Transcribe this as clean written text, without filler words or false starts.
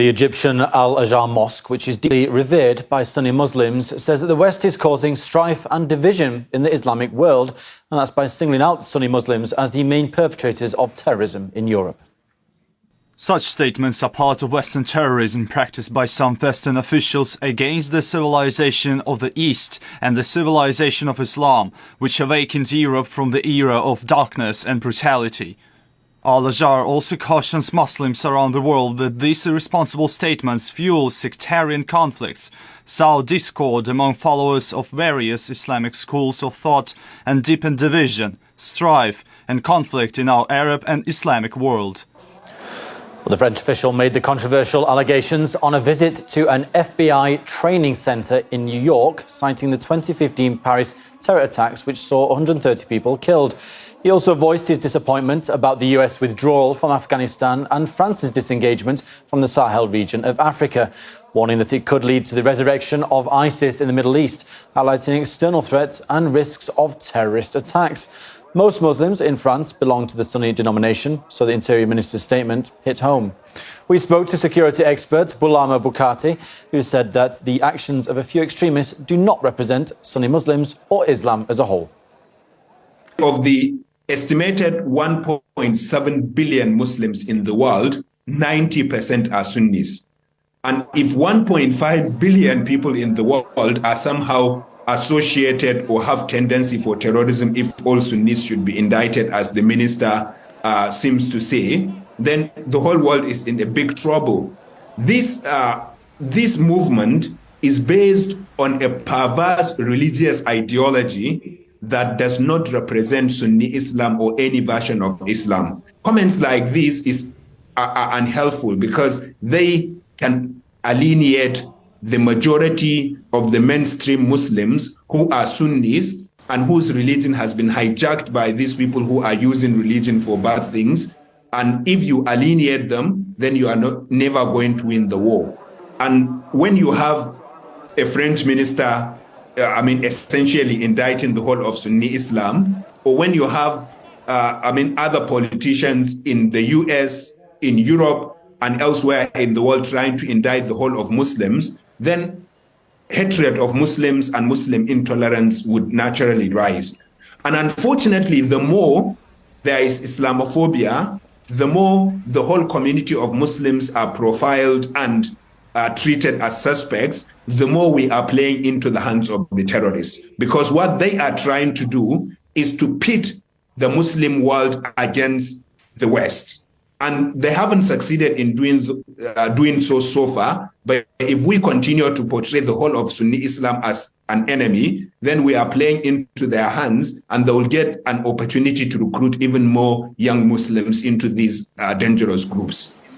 The Egyptian Al-Azhar Mosque, which is deeply revered by Sunni Muslims, says that the West is causing strife and division in the Islamic world, and that's by singling out Sunni Muslims as the main perpetrators of terrorism in Europe. Such statements are part of Western terrorism practiced by some Western officials against the civilization of the East and the civilization of Islam, which awakened Europe from the era of darkness and brutality. Al-Azhar also cautions Muslims around the world that these irresponsible statements fuel sectarian conflicts, sow discord among followers of various Islamic schools of thought, and deepen division, strife, and conflict in our Arab and Islamic world. The French official made the controversial allegations on a visit to an FBI training center in New York, citing the 2015 Paris terror attacks, which saw 130 people killed. He also voiced his disappointment about the US withdrawal from Afghanistan and France's disengagement from the Sahel region of Africa, warning that it could lead to the resurrection of ISIS in the Middle East, highlighting external threats and risks of terrorist attacks. Most Muslims in France belong to the Sunni denomination, so the Interior Minister's statement hit home. We spoke to security expert Boulama Bukati, who said that the actions of a few extremists do not represent Sunni Muslims or Islam as a whole. Of the estimated 1.7 billion Muslims in the world, 90% are Sunnis. And if 1.5 billion people in the world are somehow associated or have tendency for terrorism, if all Sunnis should be indicted, as the minister seems to say, then the whole world is in a big trouble. This movement is based on a perverse religious ideology that does not represent Sunni Islam or any version of Islam. Comments like this are unhelpful because they can alienate the majority of the mainstream Muslims who are Sunnis and whose religion has been hijacked by these people who are using religion for bad things. And if you alienate them, then you are never going to win the war. And when you have a French minister, essentially indicting the whole of Sunni Islam, or when you have, other politicians in the US, in Europe, and elsewhere in the world trying to indict the whole of Muslims, then hatred of Muslims and Muslim intolerance would naturally rise. And unfortunately, the more there is Islamophobia, the more the whole community of Muslims are profiled and treated as suspects, the more we are playing into the hands of the terrorists. Because what they are trying to do is to pit the Muslim world against the West. And they haven't succeeded in doing so far. But if we continue to portray the whole of Sunni Islam as an enemy, then we are playing into their hands, and they will get an opportunity to recruit even more young Muslims into these dangerous groups.